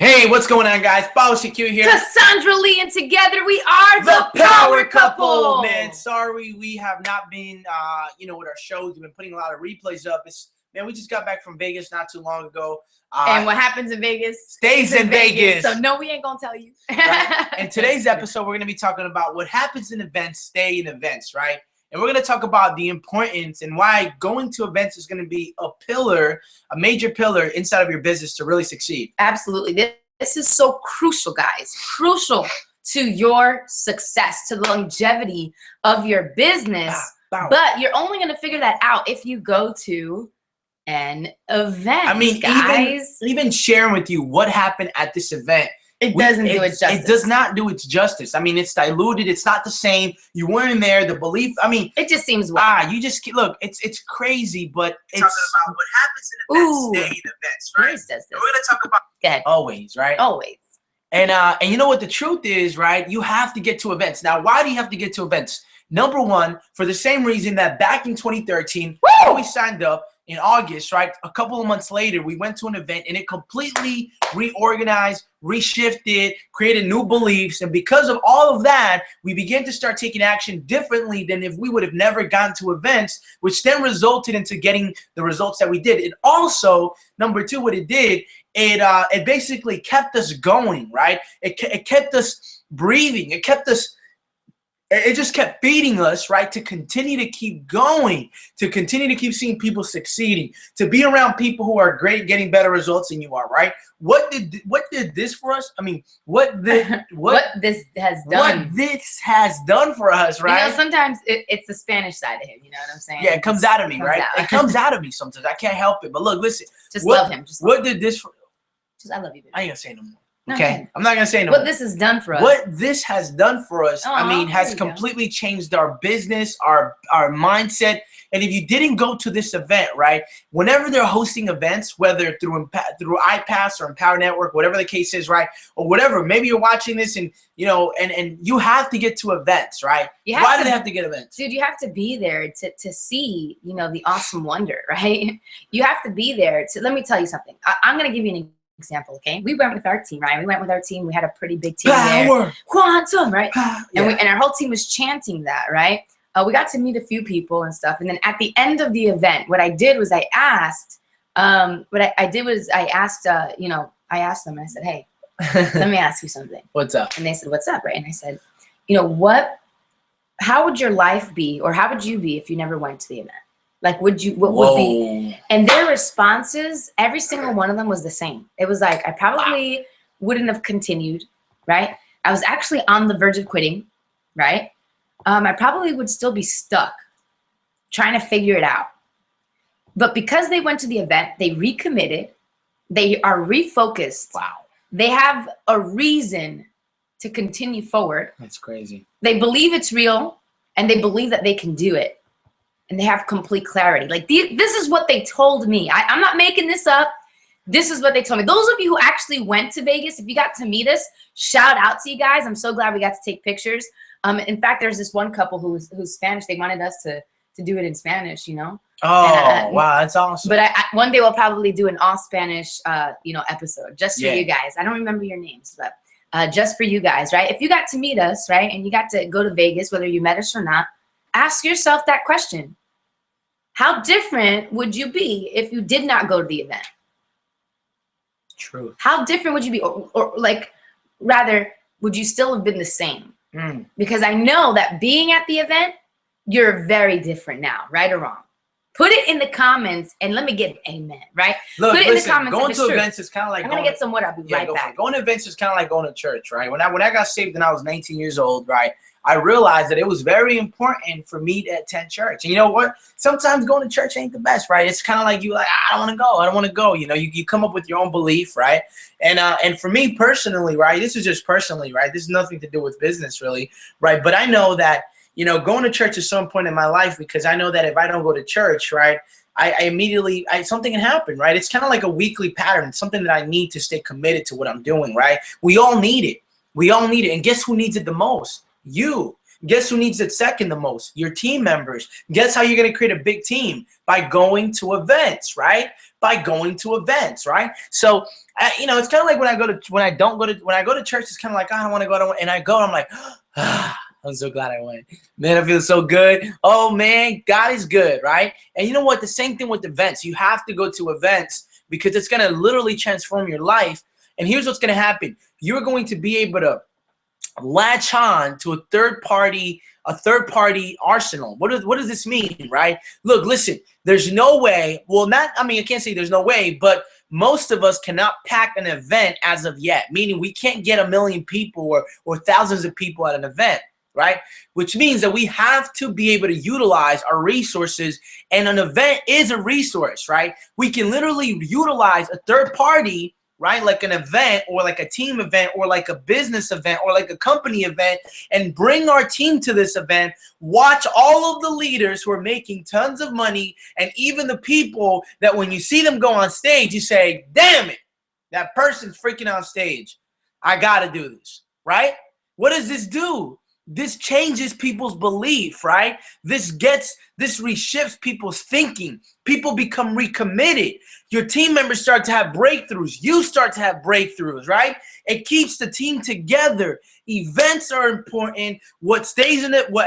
Hey, what's going on, guys? Boss Q here. Cassandra Lee, and together we are the Power Couple. Man, sorry we have not been, with our shows. We've been putting a lot of replays up. Man, we just got back from Vegas not too long ago. And what happens in Vegas stays in Vegas. So no, we ain't gonna tell you. Right? In today's episode, we're gonna be talking about what happens in events stay in events, right? And we're going to talk about the importance and why going to events is going to be a major pillar inside of your business to really succeed. Absolutely. This is so crucial, guys. Crucial to your success, to the longevity of your business. But you're only going to figure that out if you go to an event. I mean, guys. Even sharing with you what happened at this event. It doesn't do it justice. It does not do its justice. I mean, it's diluted. It's not the same. You weren't there. The belief. I mean, it just seems wild. You just look. It's crazy, but it's talking about what happens in events, stay in events, right? Does this. We're gonna talk about always, right? Always. And you know what the truth is, right? You have to get to events. Now, why do you have to get to events? Number one, for the same reason that back in 2013, we signed up. In August, right, a couple of months later, we went to an event and it completely reorganized, reshifted, created new beliefs. And because of all of that, we began to start taking action differently than if we would have never gone to events, which then resulted into getting the results that we did. And also, number two, what it did, it basically kept us going, right? It kept us breathing. It just kept feeding us, right, to continue to keep going, to continue to keep seeing people succeeding, to be around people who are great, getting better results than you are, right? What did this for us? I mean, what this has done for us, right? You know, sometimes it's the Spanish side of him. You know what I'm saying? Yeah, it comes out of me, right? It comes out of me sometimes. I can't help it. But look, listen. Love him. What did this for? I love you, baby. I ain't gonna say no more. Okay, I'm not gonna say no. What this has done for us. What this has done for us, I mean, has completely changed our business, our mindset. And if you didn't go to this event, right? Whenever they're hosting events, whether through iPass or Empower Network, whatever the case is, right, or whatever, maybe you're watching this and and you have to get to events, right? Why do they have to get events? Dude, you have to be there to see, the awesome wonder, right? You have to be there to. Let me tell you something. I'm gonna give you an example, okay? We went with our team, right? We had a pretty big team there. Quantum, right? And our whole team was chanting that, right? We got to meet a few people and stuff. And then at the end of the event, what I did was I asked them, and I said, hey, let me ask you something. What's up? And they said, what's up, right? And I said, how would your life be, or how would you be if you never went to the event? Like, what would be? And their responses, every single one of them was the same. It was like, I probably wouldn't have continued, right? I was actually on the verge of quitting, right? I probably would still be stuck trying to figure it out. But because they went to the event, they recommitted, they are refocused. Wow. They have a reason to continue forward. That's crazy. They believe it's real, and they believe that they can do it. And they have complete clarity. Like, this is what they told me. I'm not making this up. This is what they told me. Those of you who actually went to Vegas, if you got to meet us, shout out to you guys. I'm so glad we got to take pictures. In fact, there's this one couple who's Spanish. They wanted us to do it in Spanish, Oh, wow, that's awesome. But one day we'll probably do an all Spanish, episode just for you guys. I don't remember your names, but just for you guys, right? If you got to meet us, right, and you got to go to Vegas, whether you met us or not, ask yourself that question. How different would you be if you did not go to the event? True. How different would you be? Or like, rather, would you still have been the same? Because I know that being at the event, you're very different now, right or wrong. Put it in the comments and let me get an amen, right? Look, Put it in the comments. Going to events is kind of like I'm going to get some water. I'll be right back. Going to events is kind of like going to church, right? When I got saved and I was 19 years old, right, I realized that it was very important for me to attend church. And you know what? Sometimes going to church ain't the best, right? It's kind of like I don't want to go. You come up with your own belief, right? And for me personally, right, this is just personally, right? This is nothing to do with business really, right? But I know that, going to church is so important in my life because I know that if I don't go to church, right, I immediately, something can happen, right? It's kind of like a weekly pattern. It's something that I need to stay committed to what I'm doing, right? We all need it. And guess who needs it the most? You. Guess who needs it second the most? Your team members. Guess how you're going to create a big team? By going to events, right? By going to events, right? So, you know, it's kind of like when I go to church, it's kind of like, oh, I don't want to go, and I go, and I'm like, ah, I'm so glad I went. Man, I feel so good. Oh, man, God is good, right? And you know what? The same thing with events. You have to go to events because it's going to literally transform your life. And here's what's going to happen. You're going to be able to latch on to a third party arsenal. What does this mean, right? Look, listen, there's no way, I can't say there's no way, but most of us cannot pack an event as of yet, meaning we can't get 1 million people or thousands of people at an event, right? Which means that we have to be able to utilize our resources, and an event is a resource, right? We can literally utilize a third party, right? Like an event or like a team event or like a business event or like a company event, and bring our team to this event, watch all of the leaders who are making tons of money, and even the people that when you see them go on stage, you say, damn it, that person's freaking on stage. I got to do this, right? What does this do? This changes people's belief, right? This reshifts people's thinking. People become recommitted. Your team members start to have breakthroughs. You start to have breakthroughs, right? It keeps the team together. Events are important. What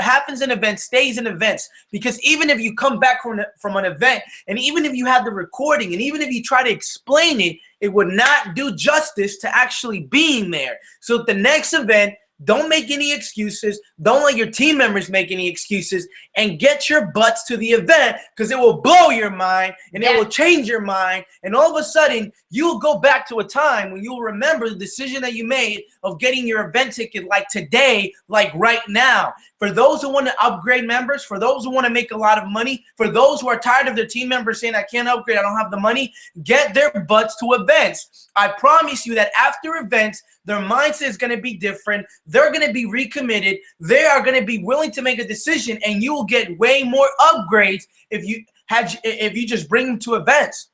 happens in events stays in events. Because even if you come back from an event, and even if you have the recording, and even if you try to explain it, it would not do justice to actually being there. So at the next event, don't make any excuses. Don't let your team members make any excuses, and get your butts to the event, because it will blow your mind and it will change your mind. And all of a sudden, you'll go back to a time when you'll remember the decision that you made of getting your event ticket like today, like right now. For those who want to upgrade members, for those who want to make a lot of money, for those who are tired of their team members saying, I can't upgrade, I don't have the money, get their butts to events. I promise you that after events, their mindset is going to be different. They're going to be recommitted. They are going to be willing to make a decision, and you will get way more upgrades if you just bring them to events.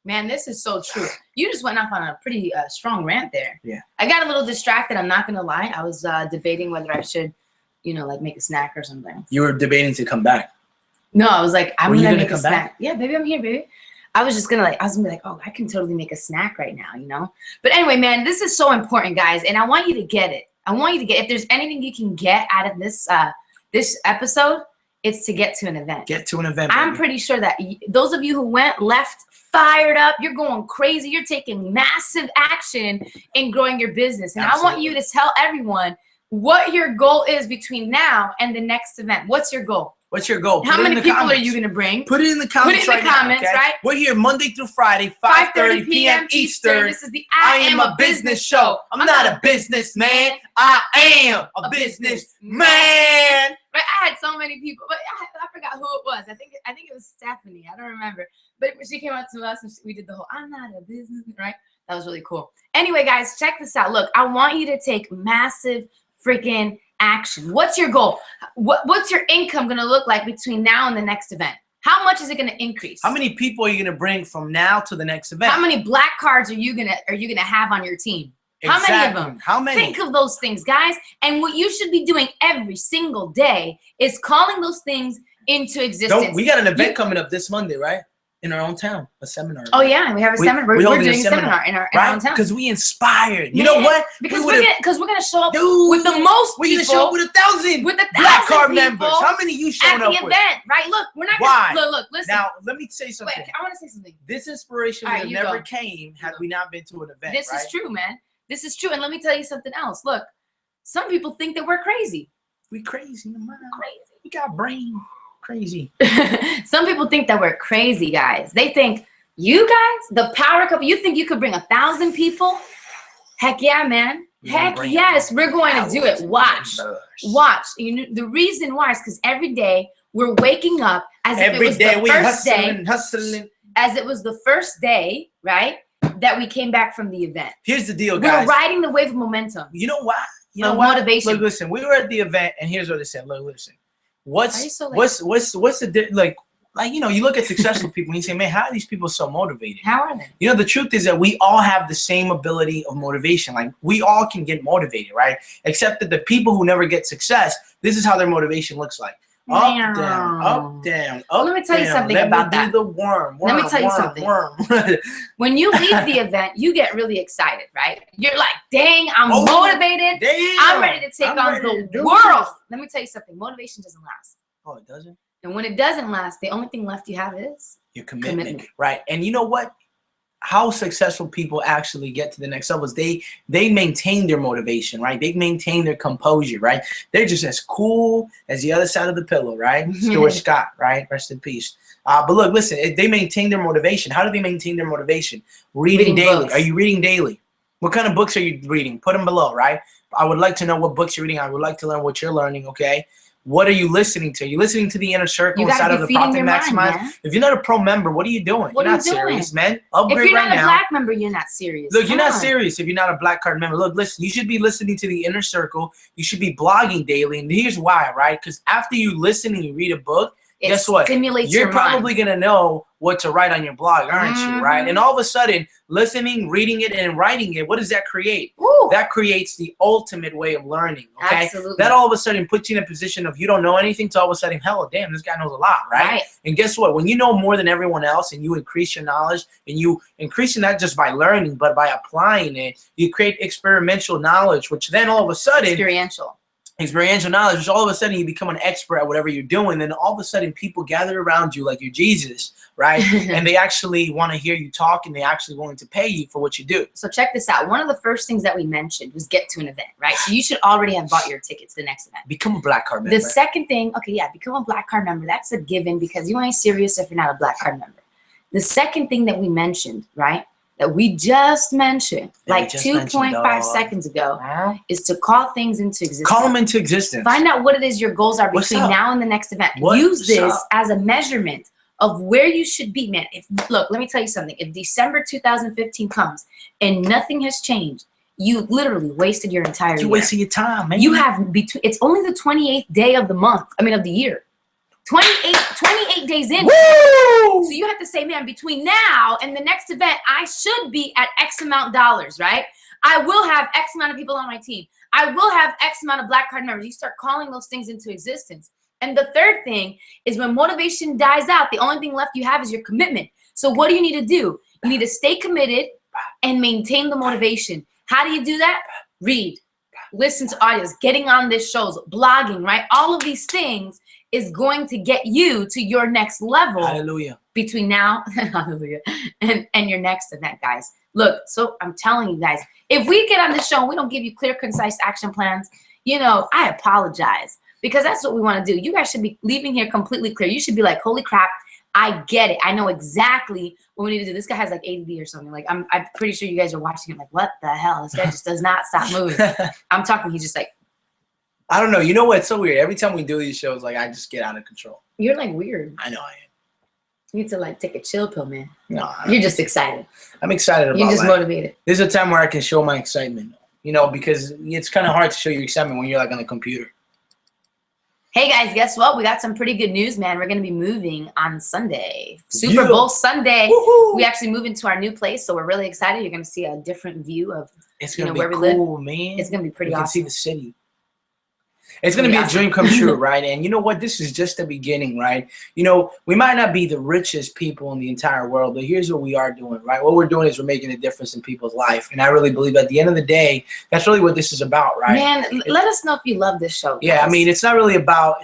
Man, this is so true. You just went off on a pretty strong rant there. Yeah. I got a little distracted. I'm not going to lie. I was debating whether I should, like make a snack or something. You were debating to come back. No, I was like, I'm going to make a snack. Back? Yeah, baby, I'm here, baby. I was going to be like, oh, I can totally make a snack right now, But anyway, man, this is so important, guys. And I want you to get it. If there's anything you can get out of this episode, it's to get to an event. Get to an event, baby. I'm pretty sure that those of you who went, left, fired up, you're going crazy. You're taking massive action in growing your business. And Absolutely. I want you to tell everyone what your goal is between now and the next event. What's your goal? What's your goal? How many people are you going to bring? Put it in the comments. Put it in the comments, now, okay? right? We're here Monday through Friday, 5:30 p.m. Eastern. This is the I Am a Business Show. I'm not a businessman. I am a businessman. Right? I had so many people, but I forgot who it was. I think it was Stephanie. I don't remember. But she came out to us and we did the whole I'm not a businessman, right? That was really cool. Anyway, guys, check this out. Look, I want you to take massive freaking action. What's your goal? What's your income going to look like between now and the next event? How much is it going to increase? How many people are you going to bring from now to the next event? How many black cards are you going to have on your team? Exactly. How many of them? How many? Think of those things, guys. And what you should be doing every single day is calling those things into existence. We got an event coming up this Monday, right? In our own town, a seminar. Oh yeah, we have a seminar. We're doing a seminar in our own town. Because we inspired. You know what? Because we're gonna show up with the most people. We're gonna show up with 1,000 black card members. How many you showing up with? At the event, right? Look, we're not. Why? Look, listen. Now let me say something. Wait, I want to say something. This inspiration would have never came had we not been to an event. This is true, man. This is true. And let me tell you something else. Look, some people think that we're crazy. We crazy, man. Crazy. We got brain. Crazy. Some people think that we're crazy, guys. They think, you guys, the power couple, you think you could bring 1,000 people? Heck yeah, man. Heck yes, we're going to do it. Watch. The reason why is because every day we're waking up as if it was the first day. Hustling. As it was the first day, right? That we came back from the event. Here's the deal, guys. We're riding the wave of momentum. You know why? You know what? Motivation. Look, listen. We were at the event, and here's what they said. Look, listen. What's the you look at successful people and you say, man, how are these people so motivated? How are they? The truth is that we all have the same ability of motivation. Like we all can get motivated, right? Except that the people who never get success, This is how their motivation looks like. Up, down, up, down, up, Let me tell you down. something Let about me that. do the worm. Let me tell you something. When you leave the event, you get really excited, right? You're like, dang, I'm motivated. Damn, I'm ready to take on the world. Let me tell you something. Motivation doesn't last. Oh, it doesn't? And when it doesn't last, the only thing left you have is your commitment. Right. And you know what? How successful people actually get to the next level is they maintain their motivation, right? They maintain their composure, right? They're just as cool as the other side of the pillow, right? Stuart Scott, right? Rest in peace. But look, listen, if they maintain their motivation. How do they maintain their motivation? Reading daily. Books. Are you reading daily? What kind of books are you reading? Put them below, right? I would like to know what books you're reading. I would like to learn what you're learning, okay? What are you listening to? You're listening to the Inner Circle inside of the Profit Maximize. If you're not a pro member, what are you doing? You're not serious, man. Upgrade right now. If you're not a black member, you're not serious. Look, you're not serious if you're not a black card member. Look, listen, you should be listening to the Inner Circle. You should be blogging daily. And here's why, right? Because after you listen and you read a book, guess what? You're probably going to know what to write on your blog, aren't you, right? And all of a sudden, listening, reading it, and writing it, what does that create? Ooh. That creates the ultimate way of learning, okay? Absolutely. That all of a sudden puts you in a position of you don't know anything to all of a sudden, hell, damn, this guy knows a lot, right? And guess what? When you know more than everyone else and you increase your knowledge, and you increase it not just by learning, but by applying it, you create experiential knowledge, which then all of a sudden... Experiential knowledge, which all of a sudden you become an expert at whatever you're doing. Then all of a sudden people gather around you like you're Jesus, right? And they actually want to hear you talk, and they actually willing to pay you for what you do. So check this out. One of the first things that we mentioned was get to an event, right? So you should already have bought your ticket to the next event. Become a Black Card member. The second thing, okay, yeah, become a Black Card member. That's a given because you ain't serious if you're not a Black Card member. The second thing that we mentioned, right, that we just mentioned, like 2.5 seconds ago, is to call things into existence. Call them into existence. Find out what it is your goals are between now and the next event. Use this as a measurement of where you should be, man. Look, let me tell you something. If December 2015 comes and nothing has changed, you literally wasted your entire year. You wasted your time, man. You have it's only the 28th day of the month. I mean, of the year. 28 days in. Woo! So you have to say, man, between now and the next event, I should be at X amount dollars, right? I will have X amount of people on my team. I will have X amount of Black Card members. You start calling those things into existence. And the third thing is when motivation dies out, the only thing left you have is your commitment. So what do you need to do? You need to stay committed and maintain the motivation. How do you do that? Read, listen to audios, getting on these shows, blogging, right? All of these things is going to get you to your next level. Hallelujah. Between now hallelujah, and your next event, guys. Look, so I'm telling you guys, if we get on the show and we don't give you clear, concise action plans, you know, I apologize, because that's what we want to do. You guys should be leaving here completely clear. You should be like, holy crap, I get it. I know exactly what we need to do. This guy has like ADD or something. Like, I'm pretty sure you guys are watching it like, what the hell? This guy just does not stop moving. I'm talking, he's just like, I don't know. You know what's so weird? Every time we do these shows, like, I just get out of control. You're like weird. I know I am. You need to like take a chill pill, man. No, you're just excited. I'm excited about it. You're just motivated. There's a time where I can show my excitement, you know, because it's kind of hard to show your excitement when you're like on the computer. Hey guys, guess what? We got some pretty good news, man. We're going to be moving on Sunday. Super Bowl Sunday. Woohoo! We actually move into our new place, so we're really excited. You're going to see a different view of where we live, man. It's going to be pretty awesome. You can see the city. It's going to be a awesome. dream come true, right? And you know what? This is just the beginning, right? You know, we might not be the richest people in the entire world, but here's what we are doing, right? What we're doing is we're making a difference in people's life. And I really believe at the end of the day, that's really what this is about, right? Man, let us know if you love this show. Yeah, I mean, it's not really about,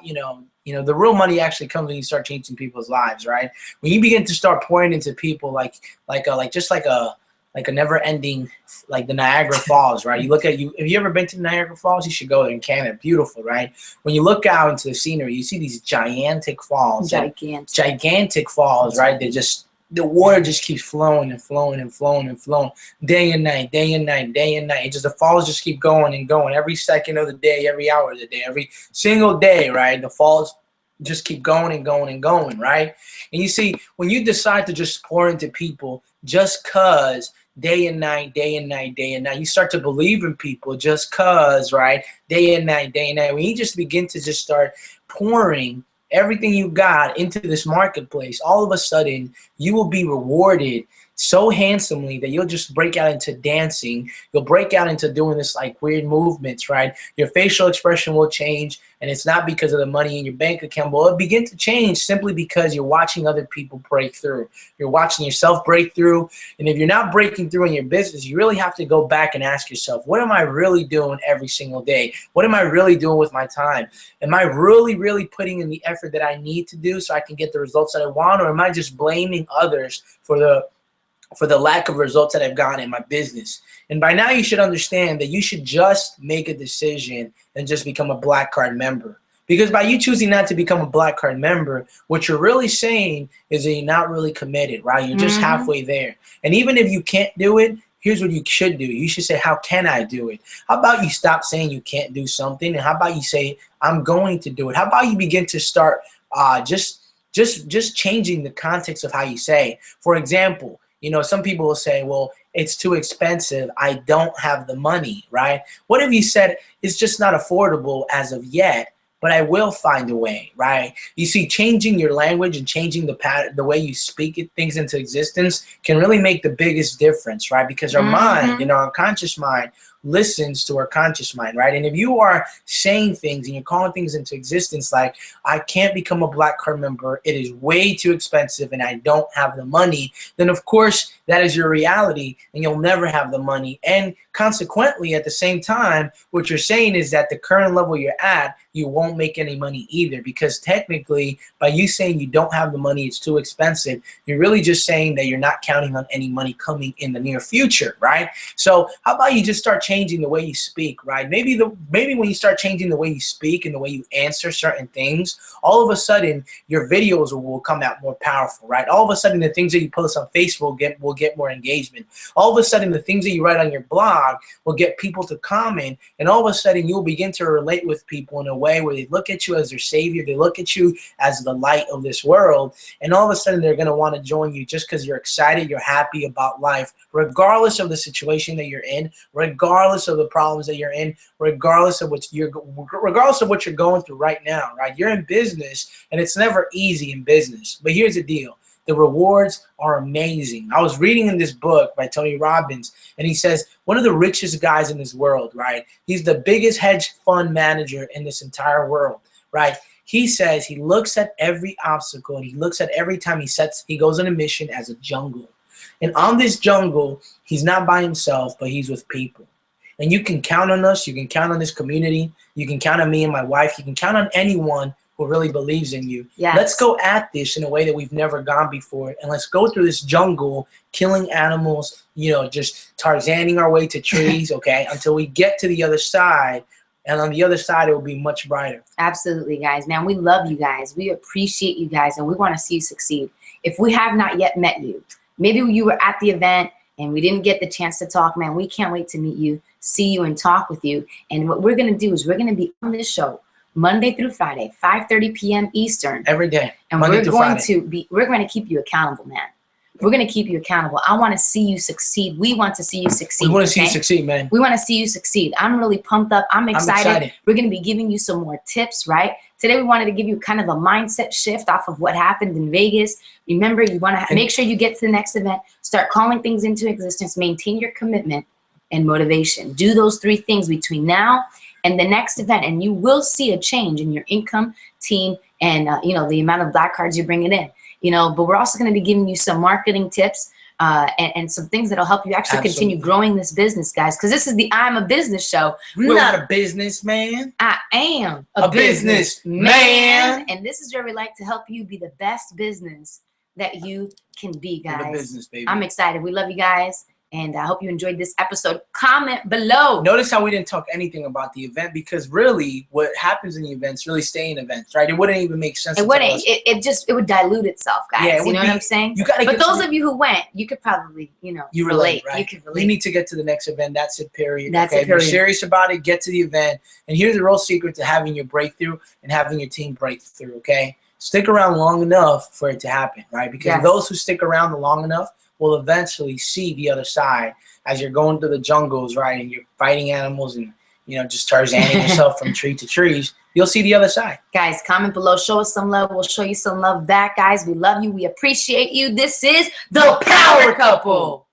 you know, the real money actually comes when you start changing people's lives, right? When you begin to start pouring into people like a never-ending, like the Niagara Falls, right? You look at have you ever been to Niagara Falls? You should go there in Canada. Beautiful, right? When you look out into the scenery, you see these gigantic falls. Gigantic falls, right? The water just keeps flowing and flowing and flowing and flowing day and night, day and night, day and night. The falls just keep going and going every second of the day, every hour of the day, every single day, right? The falls just keep going and going and going, right? And you see, when you decide to just pour into people just because day and night, day and night, day and night, you start to believe in people just because, right? Day and night, day and night. When you just begin to just start pouring everything you got into this marketplace, all of a sudden you will be rewarded so handsomely that you'll just break out into dancing. You'll break out into doing this like weird movements, right? Your facial expression will change, and it's not because of the money in your bank account, but it'll begin to change simply because you're watching other people break through. You're watching yourself break through, and if you're not breaking through in your business, you really have to go back and ask yourself, what am I really doing every single day? What am I really doing with my time? Am I really, really putting in the effort that I need to do so I can get the results that I want, or am I just blaming others for the lack of results that I've gotten in my business? And by now you should understand that you should just make a decision and just become a Black Card member. Because by you choosing not to become a Black Card member, what you're really saying is that you're not really committed, right? You're just halfway there. And even if you can't do it, here's what you should do. You should say, how can I do it? How about you stop saying you can't do something, and how about you say, I'm going to do it? How about you begin to start just changing the context of how you say. For example, you know, some people will say, well, it's too expensive, I don't have the money, right? What if you said, it's just not affordable as of yet, but I will find a way, right? You see, changing your language and changing the way you speak things into existence can really make the biggest difference, right? Because our mind, you know, our unconscious mind listens to our conscious mind, right? And if you are saying things and you're calling things into existence like, I can't become a Black Card member, it is way too expensive and I don't have the money, then of course that is your reality and you'll never have the money. And consequently, at the same time, what you're saying is that the current level you're at, you won't make any money either, because technically by you saying you don't have the money, it's too expensive, you're really just saying that you're not counting on any money coming in the near future, right? So how about you just start changing the way you speak, right? Maybe when you start changing the way you speak and the way you answer certain things, all of a sudden your videos will come out more powerful, right? All of a sudden the things that you post on Facebook will get more engagement. All of a sudden the things that you write on your blog will get people to comment, and all of a sudden you'll begin to relate with people in a way where they look at you as their savior, they look at you as the light of this world, and all of a sudden they're going to want to join you just because you're excited, you're happy about life, regardless of the situation that you're in, regardless of the problems that you're in, regardless of what you're going through right now, right? You're in business, and it's never easy in business. But here's the deal. The rewards are amazing. I was reading in this book by Tony Robbins, and he says one of the richest guys in this world, right? He's the biggest hedge fund manager in this entire world, right? He says he looks at every obstacle and he looks at every time he goes on a mission as a jungle. And on this jungle, he's not by himself, but he's with people. And you can count on us. You can count on this community. You can count on me and my wife. You can count on anyone who really believes in you. Yes. Let's go at this in a way that we've never gone before. And let's go through this jungle, killing animals, you know, just Tarzaning our way to trees, okay, until we get to the other side. And on the other side, it will be much brighter. Absolutely, guys. Man, we love you guys. We appreciate you guys, and we want to see you succeed. If we have not yet met you, maybe you were at the event and we didn't get the chance to talk, man, we can't wait to meet you, see you, and talk with you. And what we're going to do is we're going to be on this show Monday through Friday, 5:30 p.m. Eastern. Every day. And we're going to keep you accountable, man. We're going to keep you accountable. I want to see you succeed. We want to see you succeed. We want to see you succeed, man. We want to see you succeed. I'm really pumped up. I'm excited. We're going to be giving you some more tips, right? Today, we wanted to give you kind of a mindset shift off of what happened in Vegas. Remember, you want to make sure you get to the next event, start calling things into existence, maintain your commitment and motivation. Do those 3 things between now and the next event, and you will see a change in your income, team, and the amount of Black Cards you're bringing in. But we're also going to be giving you some marketing tips and some things that'll help you actually continue growing this business, guys. Because this is the I'm a Business show. We're not a businessman. I am a businessman. And this is where we like to help you be the best business that you can be, guys. You're the business, baby. I'm excited. We love you guys. And I hope you enjoyed this episode. Comment below. Notice how we didn't talk anything about the event, because really what happens in the events really stay in events, right? It wouldn't even make sense. It wouldn't. It would dilute itself, guys. Yeah, you know what I'm saying? But those of you who went, you could probably, you relate, right? You could relate. We need to get to the next event. That's it, period. That's it, period. If you're serious about it, get to the event. And here's the real secret to having your breakthrough and having your team break through, okay? Stick around long enough for it to happen, right? Because those who stick around long enough will eventually see the other side as you're going through the jungles, right? And you're fighting animals and, just Tarzaning yourself from tree to trees. you'll see the other side. Guys, comment below. Show us some love. We'll show you some love back, guys. We love you. We appreciate you. This is The Power Couple.